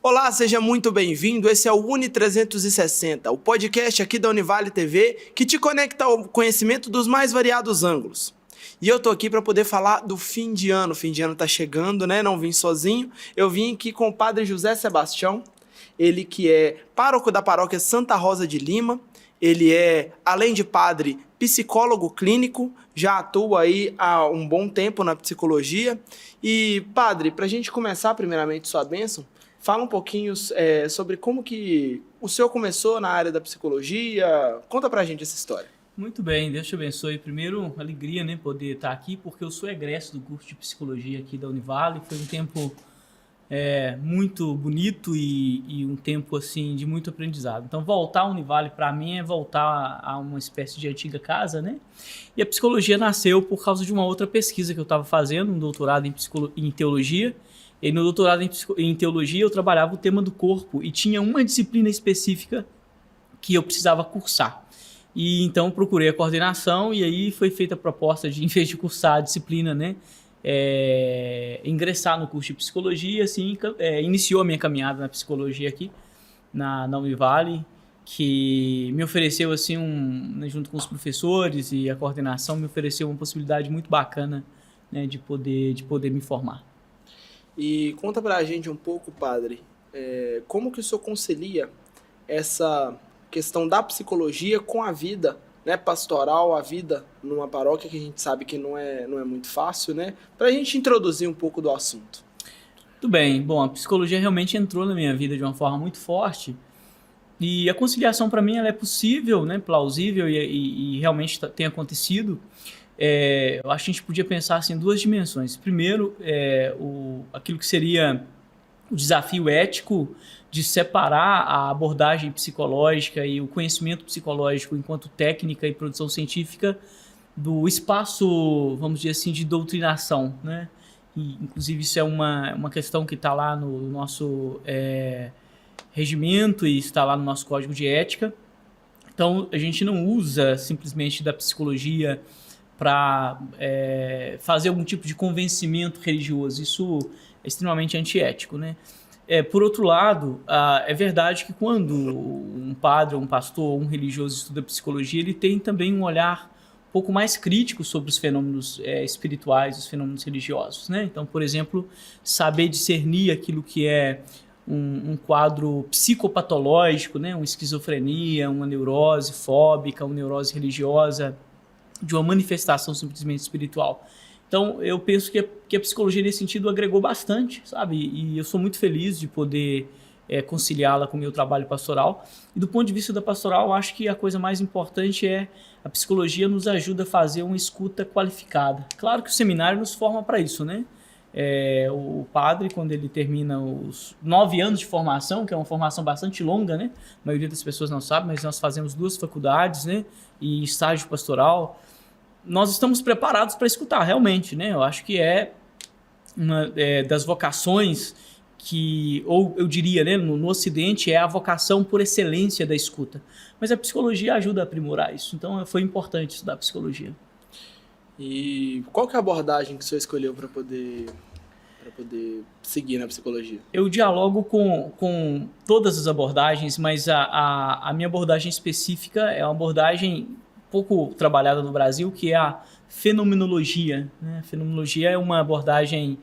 Olá, seja muito bem-vindo. Esse é o Uni 360, o podcast aqui da Univale TV que te conecta ao conhecimento dos mais variados ângulos. E eu tô aqui para poder falar do fim de ano. O fim de ano tá chegando, né? Não vim sozinho. Eu vim aqui com o Padre José Sebastião, ele que é pároco da paróquia Santa Rosa de Lima. Ele é, além de padre, psicólogo clínico, já atua aí há um bom tempo na psicologia. E, padre, para a gente começar primeiramente sua bênção, fala um pouquinho sobre como que o senhor começou na área da psicologia. Conta pra gente essa história. Muito bem, Deus te abençoe. Primeiro, alegria, né, poder estar aqui, porque eu sou egresso do curso de psicologia aqui da Univale. Foi um tempo muito bonito e um tempo assim de muito aprendizado. Então, voltar à Univale para mim é voltar a uma espécie de antiga casa, né? E a psicologia nasceu por causa de uma outra pesquisa que eu estava fazendo, um doutorado em teologia. E no doutorado em teologia eu trabalhava o tema do corpo e tinha uma disciplina específica que eu precisava cursar. E então procurei a coordenação e aí foi feita a proposta de, em vez de cursar a disciplina, né, ingressar no curso de psicologia. Assim, iniciou a minha caminhada na psicologia aqui na Univale, que me ofereceu, assim, né, junto com os professores e a coordenação, me ofereceu uma possibilidade muito bacana, né, de poder me formar. E conta pra gente um pouco, padre, como que o senhor concilia essa questão da psicologia com a vida, né, pastoral, a vida numa paróquia que a gente sabe que não é muito fácil, né? Pra gente introduzir um pouco do assunto. Tudo bem. Bom, a psicologia realmente entrou na minha vida de uma forma muito forte e a conciliação para mim ela é possível, né, plausível e realmente tem acontecido. Eu acho que a gente podia pensar assim, em duas dimensões. Primeiro, aquilo que seria o desafio ético de separar a abordagem psicológica e o conhecimento psicológico enquanto técnica e produção científica do espaço, vamos dizer assim, de doutrinação, né? E, inclusive, isso é uma questão que está lá no nosso regimento e está lá no nosso código de ética. Então, a gente não usa simplesmente da psicologia para fazer algum tipo de convencimento religioso. Isso é extremamente antiético, né? Por outro lado, é verdade que quando um padre, um pastor, um religioso estuda psicologia, ele tem também um olhar um pouco mais crítico sobre os fenômenos espirituais, os fenômenos religiosos, né? Então, por exemplo, saber discernir aquilo que é um quadro psicopatológico, né? Uma esquizofrenia, uma neurose fóbica, uma neurose religiosa, de uma manifestação simplesmente espiritual. Então, eu penso que a psicologia, nesse sentido, agregou bastante, sabe? E eu sou muito feliz de poder conciliá-la com o meu trabalho pastoral. E do ponto de vista da pastoral, eu acho que a coisa mais importante é a psicologia nos ajuda a fazer uma escuta qualificada. Claro que o seminário nos forma para isso, né? O padre, quando ele termina os 9 anos de formação, que é uma formação bastante longa, né? A maioria das pessoas não sabe, mas nós fazemos 2 faculdades, né? E estágio pastoral. Nós estamos preparados para escutar, realmente, né? Eu acho que uma das vocações que, ou eu diria, né, no Ocidente, é a vocação por excelência da escuta. Mas a psicologia ajuda a aprimorar isso. Então, foi importante estudar psicologia. E qual que é a abordagem que o senhor escolheu para poder seguir na psicologia? Eu dialogo com todas as abordagens, mas a minha abordagem específica é uma abordagem pouco trabalhada no Brasil, que é a fenomenologia, né? A fenomenologia é uma abordagem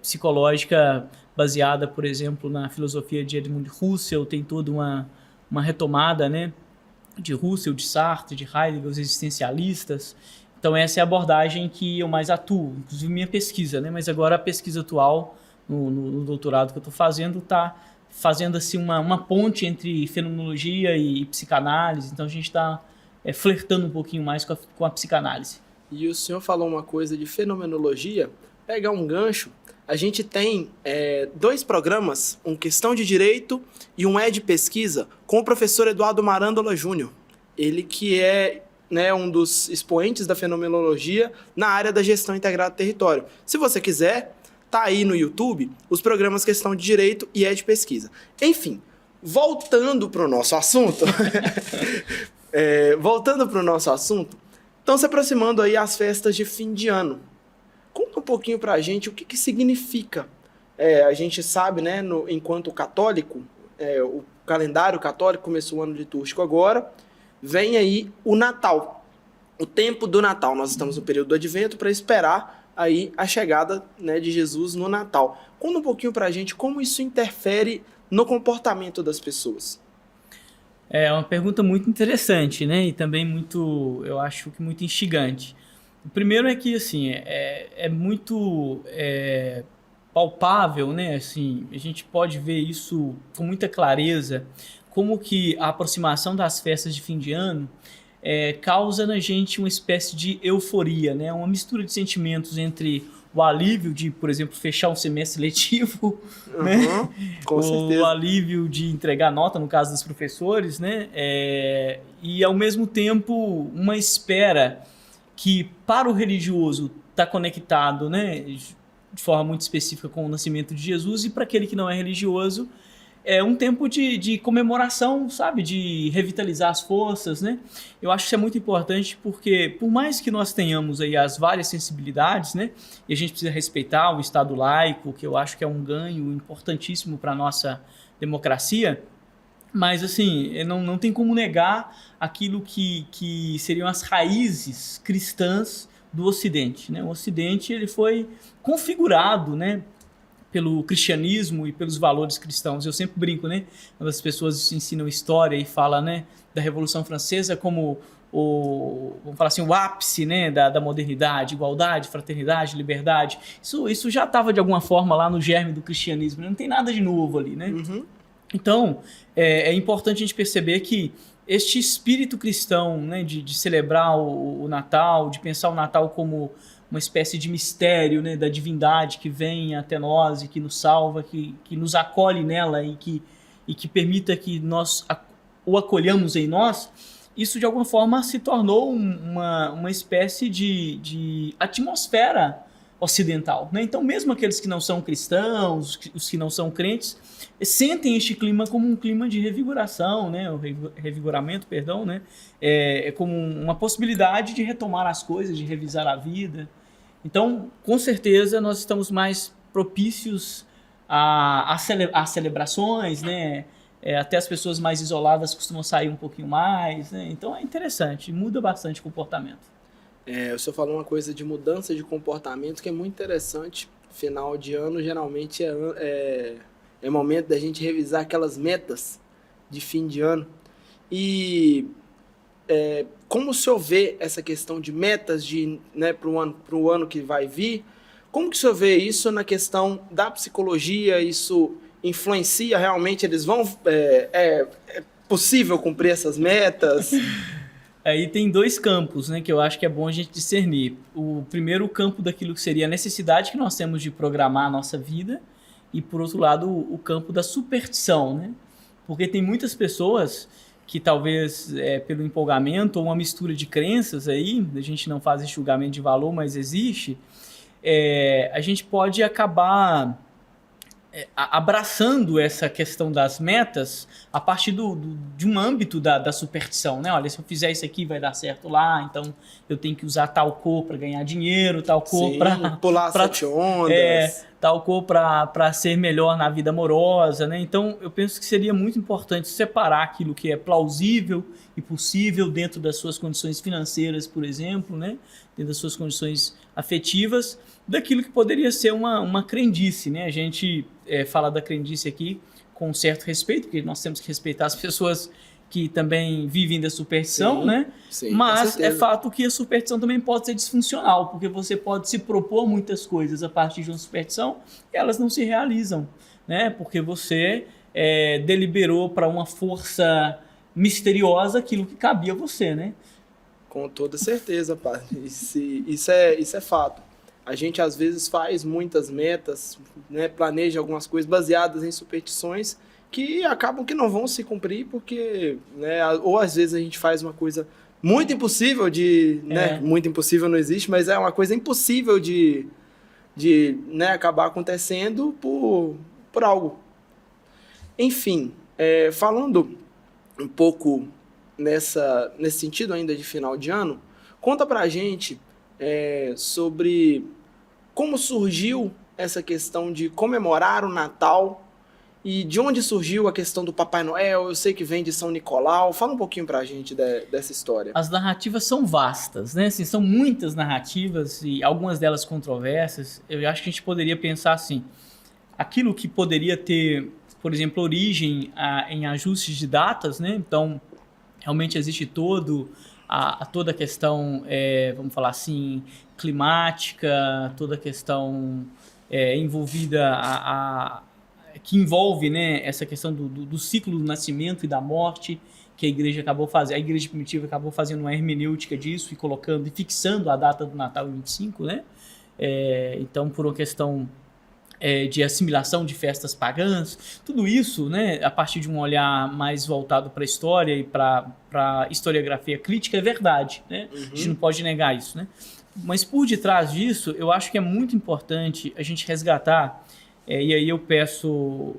psicológica baseada, por exemplo, na filosofia de Edmund Husserl. Tem toda uma retomada, né, de Husserl, de Sartre, de Heidegger, os existencialistas. Então essa é a abordagem que eu mais atuo, inclusive minha pesquisa, né? Mas agora a pesquisa atual, no doutorado que eu estou fazendo, está fazendo assim, uma ponte entre fenomenologia e psicanálise. Então a gente está flertando um pouquinho mais com a psicanálise. E o senhor falou uma coisa de fenomenologia, pegar um gancho, a gente tem 2 programas, um Questão de Direito e um de Pesquisa, com o professor Eduardo Marândola Júnior. Ele que é, né, um dos expoentes da fenomenologia na área da gestão integrada do território. Se você quiser, tá aí no YouTube os programas Questão de Direito e de Pesquisa. Enfim, voltando para o nosso assunto... estão se aproximando aí as festas de fim de ano. Conta um pouquinho pra gente o que significa a gente sabe, né, enquanto católico, o calendário católico começou o ano litúrgico agora, vem aí o Natal, o tempo do Natal. Nós estamos no período do Advento para esperar aí a chegada, né, de Jesus no Natal. Conta um pouquinho para a gente como isso interfere no comportamento das pessoas. É uma pergunta muito interessante, né? E também muito, eu acho que muito instigante. O primeiro é que, assim, é muito palpável, né? Assim, a gente pode ver isso com muita clareza, como que a aproximação das festas de fim de ano causa na gente uma espécie de euforia, né? Uma mistura de sentimentos entre o alívio de, por exemplo, fechar um semestre letivo, né? Com certeza. O alívio de entregar nota, no caso dos professores, né? E, ao mesmo tempo, uma espera que, para o religioso, está conectado, né, de forma muito específica com o nascimento de Jesus, e para aquele que não é religioso, é um tempo de comemoração, sabe? De revitalizar as forças, né? Eu acho que isso é muito importante porque, por mais que nós tenhamos aí as várias sensibilidades, né? E a gente precisa respeitar o Estado laico, que eu acho que é um ganho importantíssimo para a nossa democracia, mas, assim, não tem como negar aquilo que seriam as raízes cristãs do Ocidente, né? O Ocidente ele foi configurado, né, pelo cristianismo e pelos valores cristãos. Eu sempre brinco, né? Quando as pessoas ensinam história e falam, né, da Revolução Francesa como vamos falar assim, o ápice, né, da modernidade, igualdade, fraternidade, liberdade. Isso já estava, de alguma forma, lá no germe do cristianismo. Não tem nada de novo ali, né? Uhum. Então, é importante a gente perceber que este espírito cristão, né, de celebrar o Natal, de pensar o Natal como uma espécie de mistério, né, da divindade que vem até nós e que nos salva, que nos acolhe nela e que permita que nós o acolhamos em nós, isso de alguma forma se tornou uma espécie de atmosfera ocidental, né? Então, mesmo aqueles que não são cristãos, os que não são crentes, sentem este clima como um clima de revigoração, né? O revigoramento, perdão, né? Como uma possibilidade de retomar as coisas, de revisar a vida. Então, com certeza, nós estamos mais propícios a celebrações, né? Até as pessoas mais isoladas costumam sair um pouquinho mais, né? Então, é interessante, muda bastante o comportamento. O senhor falou uma coisa de mudança de comportamento que é muito interessante. Final de ano, geralmente, é momento da gente revisar aquelas metas de fim de ano. E como o senhor vê essa questão de metas né, para o ano que vai vir? Como que o senhor vê isso na questão da psicologia? Isso influencia realmente? Eles vão... É possível cumprir essas metas? Aí tem dois campos, né, que eu acho que é bom a gente discernir. O primeiro, o campo daquilo que seria a necessidade que nós temos de programar a nossa vida, e, por outro lado, o campo da superstição, né? Porque tem muitas pessoas que talvez pelo empolgamento ou uma mistura de crenças aí, a gente não faz esse julgamento de valor, mas existe, a gente pode acabar abraçando essa questão das metas a partir de um âmbito da superstição, né? Olha, se eu fizer isso aqui vai dar certo lá, então eu tenho que usar tal cor para ganhar dinheiro, tal cor para pular 7 ondas, tal cor para ser melhor na vida amorosa, né? Então eu penso que seria muito importante separar aquilo que é plausível e possível dentro das suas condições financeiras, por exemplo, né? Dentro das suas condições afetivas, daquilo que poderia ser uma crendice, né? A gente fala da crendice aqui com um certo respeito, porque nós temos que respeitar as pessoas que também vivem da superstição, né? Sim, mas é fato que a superstição também pode ser disfuncional, porque você pode se propor muitas coisas a partir de uma superstição e elas não se realizam, né? Porque você deliberou para uma força misteriosa aquilo que cabia a você, né? Com toda certeza, padre. Isso é fato. A gente, às vezes, faz muitas metas, né, planeja algumas coisas baseadas em superstições que acabam que não vão se cumprir porque, né, ou às vezes a gente faz uma coisa muito impossível né, muito impossível não existe, mas é uma coisa impossível de né, acabar acontecendo por algo. Enfim, falando um pouco nesse sentido ainda de final de ano, conta pra gente sobre como surgiu essa questão de comemorar o Natal e de onde surgiu a questão do Papai Noel? Eu sei que vem de São Nicolau. Fala um pouquinho pra gente dessa história. As narrativas são vastas, né? Assim, são muitas narrativas e algumas delas controversas. Eu acho que a gente poderia pensar assim, aquilo que poderia ter, por exemplo, origem em ajustes de datas, né? Então, realmente existe toda a questão, vamos falar assim, climática, toda a questão envolvida, que envolve, né, essa questão do ciclo do nascimento e da morte, que a igreja a igreja primitiva acabou fazendo uma hermenêutica disso e colocando e fixando a data do Natal em 25, né? Então, por uma questão de assimilação de festas pagãs, tudo isso, né, a partir de um olhar mais voltado para a história e para a historiografia crítica, é verdade, né? A gente não pode negar isso, né? Mas por detrás disso, eu acho que é muito importante a gente resgatar, e aí eu peço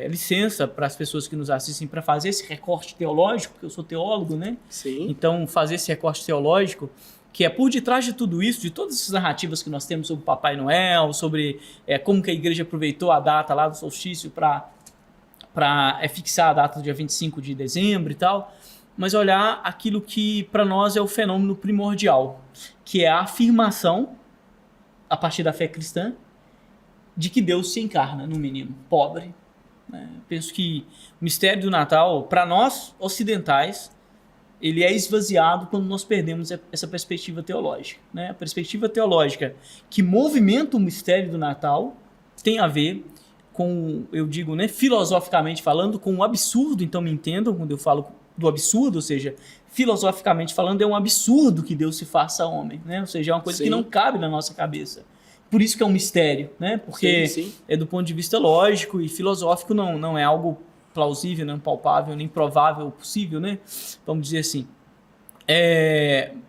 licença para as pessoas que nos assistem para fazer esse recorte teológico, porque eu sou teólogo, né? Sim. Então, fazer esse recorte teológico, que é por detrás de tudo isso, de todas essas narrativas que nós temos sobre o Papai Noel, sobre como que a igreja aproveitou a data lá do solstício para fixar a data do dia 25 de dezembro e tal, mas olhar aquilo que para nós é o fenômeno primordial, que é a afirmação, a partir da fé cristã, de que Deus se encarna no menino pobre. Né? Penso que o mistério do Natal, para nós ocidentais, ele é esvaziado quando nós perdemos essa perspectiva teológica. Né? A perspectiva teológica que movimenta o mistério do Natal tem a ver com, eu digo, né, filosoficamente falando, com o absurdo. Então me entendam quando eu falo do absurdo, ou seja, filosoficamente falando, é um absurdo que Deus se faça homem, né? Ou seja, é uma coisa que não cabe na nossa cabeça. Por isso que é um mistério, né? Porque é do ponto de vista lógico e filosófico não é algo plausível, nem palpável, nem provável, possível, né? Vamos dizer assim.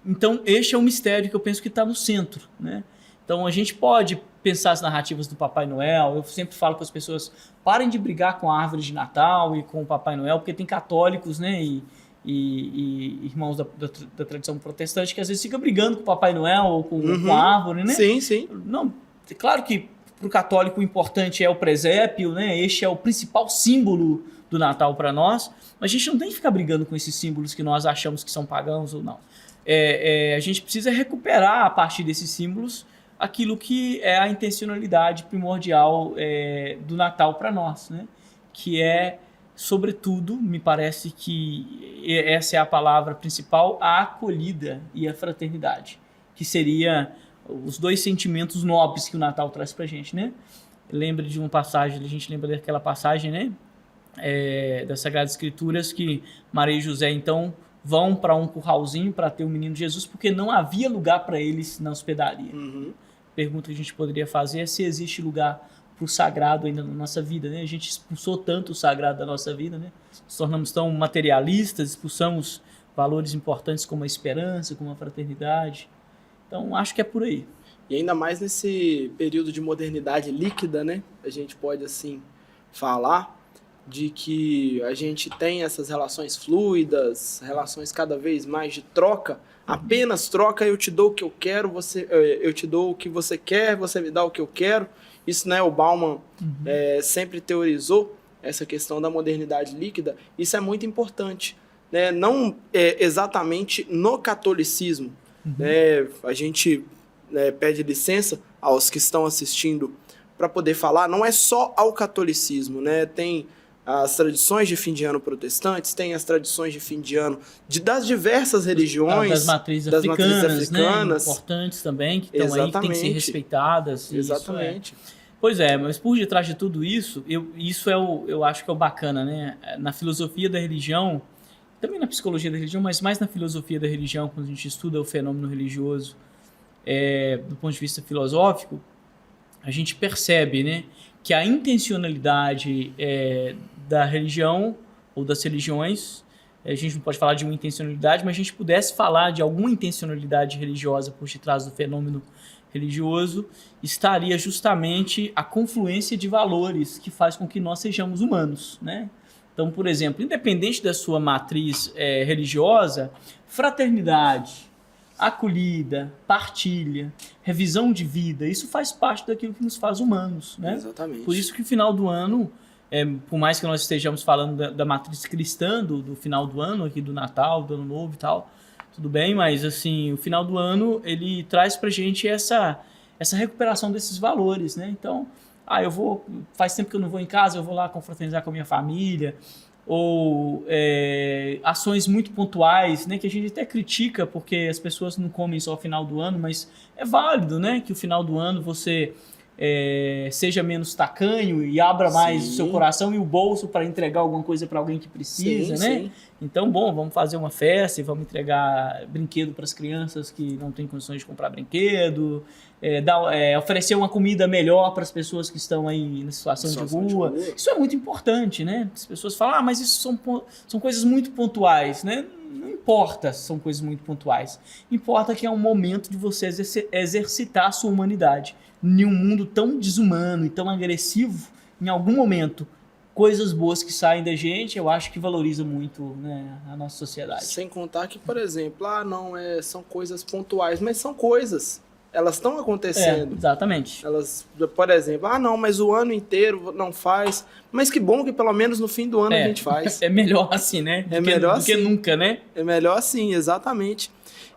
Então, este é um mistério que eu penso que está no centro, né? Então, a gente pode pensar as narrativas do Papai Noel. Eu sempre falo com as pessoas, parem de brigar com a árvore de Natal e com o Papai Noel, porque tem católicos, né? E irmãos da tradição protestante que às vezes ficam brigando com o Papai Noel ou com a árvore, né? Sim, sim. Não, é claro que para o católico o importante é o presépio, né? Este é o principal símbolo do Natal para nós, mas a gente não tem que ficar brigando com esses símbolos que nós achamos que são pagãos ou não. A gente precisa recuperar a partir desses símbolos aquilo que é a intencionalidade primordial do Natal para nós, né? Que é, sobretudo, me parece que essa é a palavra principal, a acolhida e a fraternidade, que seria os dois sentimentos nobres que o Natal traz para a gente, né? Lembra de uma passagem, a gente lembra daquela passagem, né? Das Sagradas Escrituras, que Maria e José, então, vão para um curralzinho para ter o menino Jesus, porque não havia lugar para eles na hospedaria. Pergunta que a gente poderia fazer é se existe lugar para o sagrado ainda na nossa vida, né? A gente expulsou tanto o sagrado da nossa vida, né? Nos tornamos tão materialistas, expulsamos valores importantes como a esperança, como a fraternidade. Então, acho que é por aí. E ainda mais nesse período de modernidade líquida, né? A gente pode, assim, falar de que a gente tem essas relações fluidas, relações cada vez mais de troca, apenas troca, eu te dou o que eu quero, eu te dou o que você quer, você me dá o que eu quero. Isso, né, o Bauman sempre teorizou essa questão da modernidade líquida. Isso é muito importante, né? Não exatamente no catolicismo. Né? A gente pede licença aos que estão assistindo para poder falar, não é só ao catolicismo, né? Tem as tradições de fim de ano protestantes, tem as tradições de fim de ano das diversas religiões, das matrizes africanas, né? Importantes também, que estão aí, que têm que ser respeitadas. Exatamente. Pois é, mas por detrás de tudo isso, eu acho que é o bacana, né? Na filosofia da religião, também na psicologia da religião, mas mais na filosofia da religião, quando a gente estuda o fenômeno religioso do ponto de vista filosófico, a gente percebe, né, que a intencionalidade da religião ou das religiões, a gente não pode falar de uma intencionalidade, mas a gente pudesse falar de alguma intencionalidade religiosa por detrás do fenômeno religioso, estaria justamente a confluência de valores que faz com que nós sejamos humanos, né? Então, por exemplo, independente da sua matriz religiosa, fraternidade, acolhida, partilha, revisão de vida, isso faz parte daquilo que nos faz humanos, né? Exatamente. Por isso que o final do ano, por mais que nós estejamos falando da matriz cristã, do final do ano, aqui do Natal, do Ano Novo e tal, tudo bem, mas assim, o final do ano, ele traz pra gente essa recuperação desses valores, né? Então, faz tempo que eu não vou em casa, eu vou lá confraternizar com a minha família, ou ações muito pontuais, né, que a gente até critica porque as pessoas não comem só ao final do ano, mas é válido, né, que o final do ano você seja menos tacanho e abra mais o seu coração e o bolso para entregar alguma coisa para alguém que precisa, né? Sim. Então, vamos fazer uma festa e vamos entregar brinquedo para as crianças que não têm condições de comprar brinquedo, oferecer uma comida melhor para as pessoas que estão aí na situação de rua. Isso é muito importante, né? As pessoas falam, mas isso são coisas muito pontuais, né? Não importa se são coisas muito pontuais. Importa que é um momento de você exercitar a sua humanidade. Em um mundo tão desumano e tão agressivo, em algum momento, coisas boas que saem da gente, eu acho que valoriza muito, né, a nossa sociedade. Sem contar que, por exemplo, são coisas pontuais, mas são coisas. Elas estão acontecendo. Exatamente. Elas, por exemplo, mas o ano inteiro não faz. Mas que bom que pelo menos no fim do ano a gente faz. É melhor assim, né? Do que nunca, né? É melhor assim, exatamente.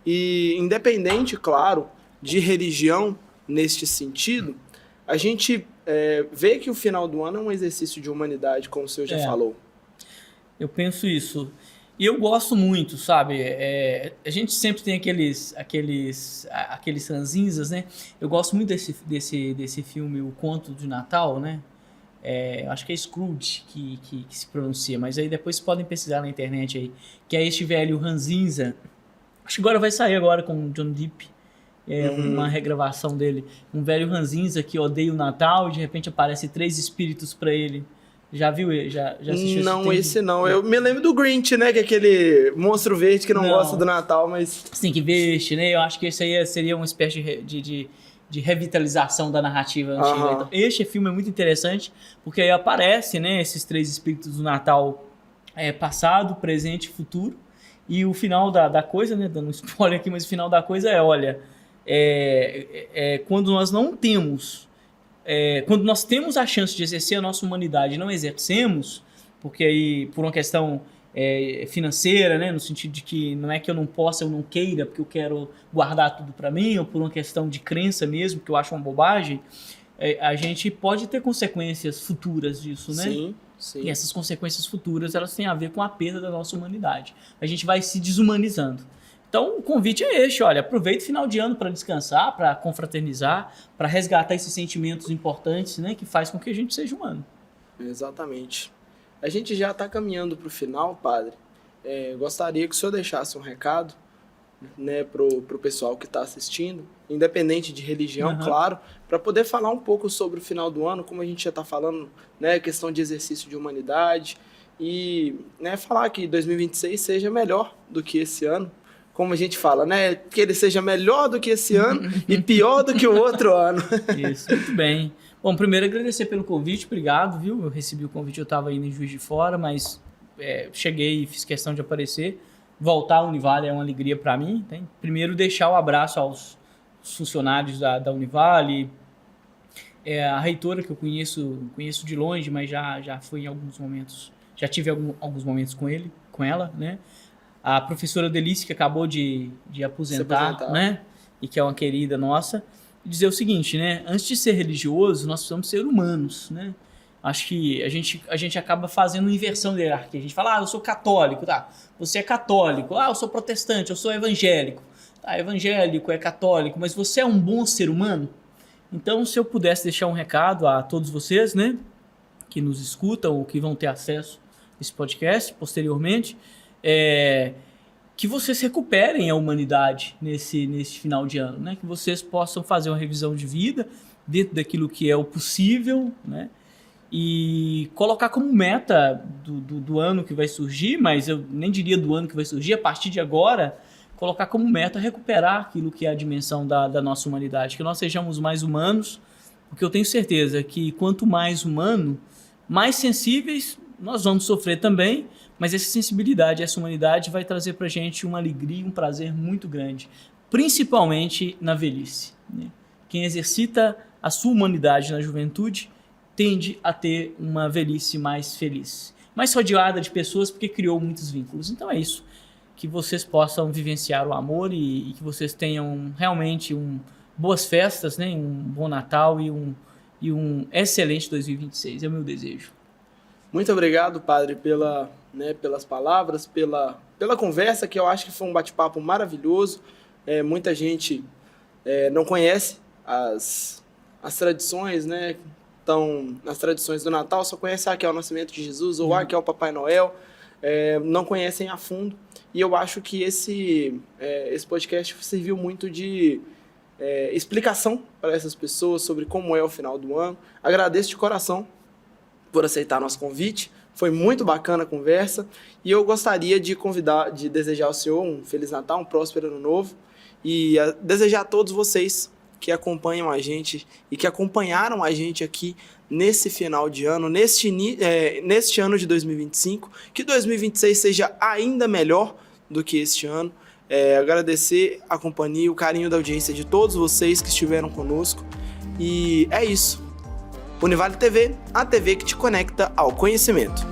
E independente, claro, de religião neste sentido, a gente vê que o final do ano é um exercício de humanidade, como o senhor já falou. Eu penso isso. E eu gosto muito, sabe? A gente sempre tem aqueles ranzinzas, né? Eu gosto muito desse filme, O Conto de Natal, né? Acho que é Scrooge que se pronuncia, mas aí depois vocês podem pesquisar na internet aí, que é este velho ranzinza. Acho que agora vai sair agora com o John Depp. Uma regravação dele. Um velho ranzinza que odeia o Natal e de repente aparece 3 espíritos pra ele. Já viu ele? Já assistiu? Não, esse não. Eu me lembro do Grinch, né? Que é aquele monstro verde que não gosta do Natal, mas... Você tem que ver este, né? Eu acho que esse aí seria uma espécie de revitalização da narrativa antiga. Então, este filme é muito interessante, porque aí aparece, né, esses 3 espíritos do Natal passado, presente e futuro. E o final da coisa, né? Dando um spoiler aqui, mas o final da coisa quando nós não temos... quando nós temos a chance de exercer a nossa humanidade e não exercemos, porque aí por uma questão financeira, né, no sentido de que não é que eu não possa, eu não queira, porque eu quero guardar tudo para mim, ou por uma questão de crença mesmo, que eu acho uma bobagem, a gente pode ter consequências futuras disso, né? Sim. E essas consequências futuras, elas têm a ver com a perda da nossa humanidade. A gente vai se desumanizando. Então, o convite é este, olha, aproveite o final de ano para descansar, para confraternizar, para resgatar esses sentimentos importantes, né, que faz com que a gente seja humano. Exatamente. A gente já está caminhando para o final, padre. Gostaria que o senhor deixasse um recado, né, pro pessoal que está assistindo, independente de religião, claro, para poder falar um pouco sobre o final do ano, como a gente já está falando, né, questão de exercício de humanidade, e, né, falar que 2026 seja melhor do que esse ano. Como a gente fala, né? Que ele seja melhor do que esse ano e pior do que o outro ano. Isso, muito bem. Bom, primeiro agradecer pelo convite, obrigado, viu? Eu recebi o convite, eu estava indo em Juiz de Fora, mas cheguei e fiz questão de aparecer. Voltar à Univale é uma alegria para mim. Tá? Primeiro, deixar o abraço aos funcionários da Univale, a reitora que eu conheço de longe, mas já fui em alguns momentos, já tive alguns momentos com ela, né? A professora Delice, que acabou de aposentar, né? E que é uma querida nossa, e dizer o seguinte, né? Antes de ser religioso, nós precisamos ser humanos, né? Acho que a gente acaba fazendo uma inversão de hierarquia. A gente fala, eu sou católico, tá? Você é católico. Eu sou protestante, eu sou evangélico. Tá, evangélico, é católico, mas você é um bom ser humano? Então, se eu pudesse deixar um recado a todos vocês, né? Que nos escutam ou que vão ter acesso a esse podcast posteriormente, que vocês recuperem a humanidade nesse final de ano, né? Que vocês possam fazer uma revisão de vida dentro daquilo que é o possível, né? E colocar como meta do ano que vai surgir, mas eu nem diria do ano que vai surgir, a partir de agora, colocar como meta recuperar aquilo que é a dimensão da nossa humanidade, que nós sejamos mais humanos, porque eu tenho certeza que quanto mais humano, mais sensíveis nós vamos sofrer também, mas essa sensibilidade, essa humanidade vai trazer para a gente uma alegria, um prazer muito grande. principalmente na velhice, né? Quem exercita a sua humanidade na juventude tende a ter uma velhice mais feliz, mais rodeada de pessoas porque criou muitos vínculos. Então é isso, que vocês possam vivenciar o amor e que vocês tenham realmente boas festas, né? Um bom Natal e um excelente 2026, é o meu desejo. Muito obrigado, padre, pelas palavras, pela conversa, que eu acho que foi um bate-papo maravilhoso. Muita gente não conhece as tradições, né? Então, as tradições do Natal, só conhece que é o nascimento de Jesus ou que é o Papai Noel, não conhecem a fundo. E eu acho que esse podcast serviu muito de explicação para essas pessoas sobre como é o final do ano. Agradeço de coração por aceitar nosso convite. Foi muito bacana a conversa. E eu gostaria de desejar ao senhor um Feliz Natal, um próspero Ano Novo. E desejar a todos vocês que acompanham a gente e que acompanharam a gente aqui nesse final de ano, neste ano de 2025, que 2026 seja ainda melhor do que este ano. Agradecer a companhia, o carinho da audiência de todos vocês que estiveram conosco. E é isso. Univale TV, a TV que te conecta ao conhecimento.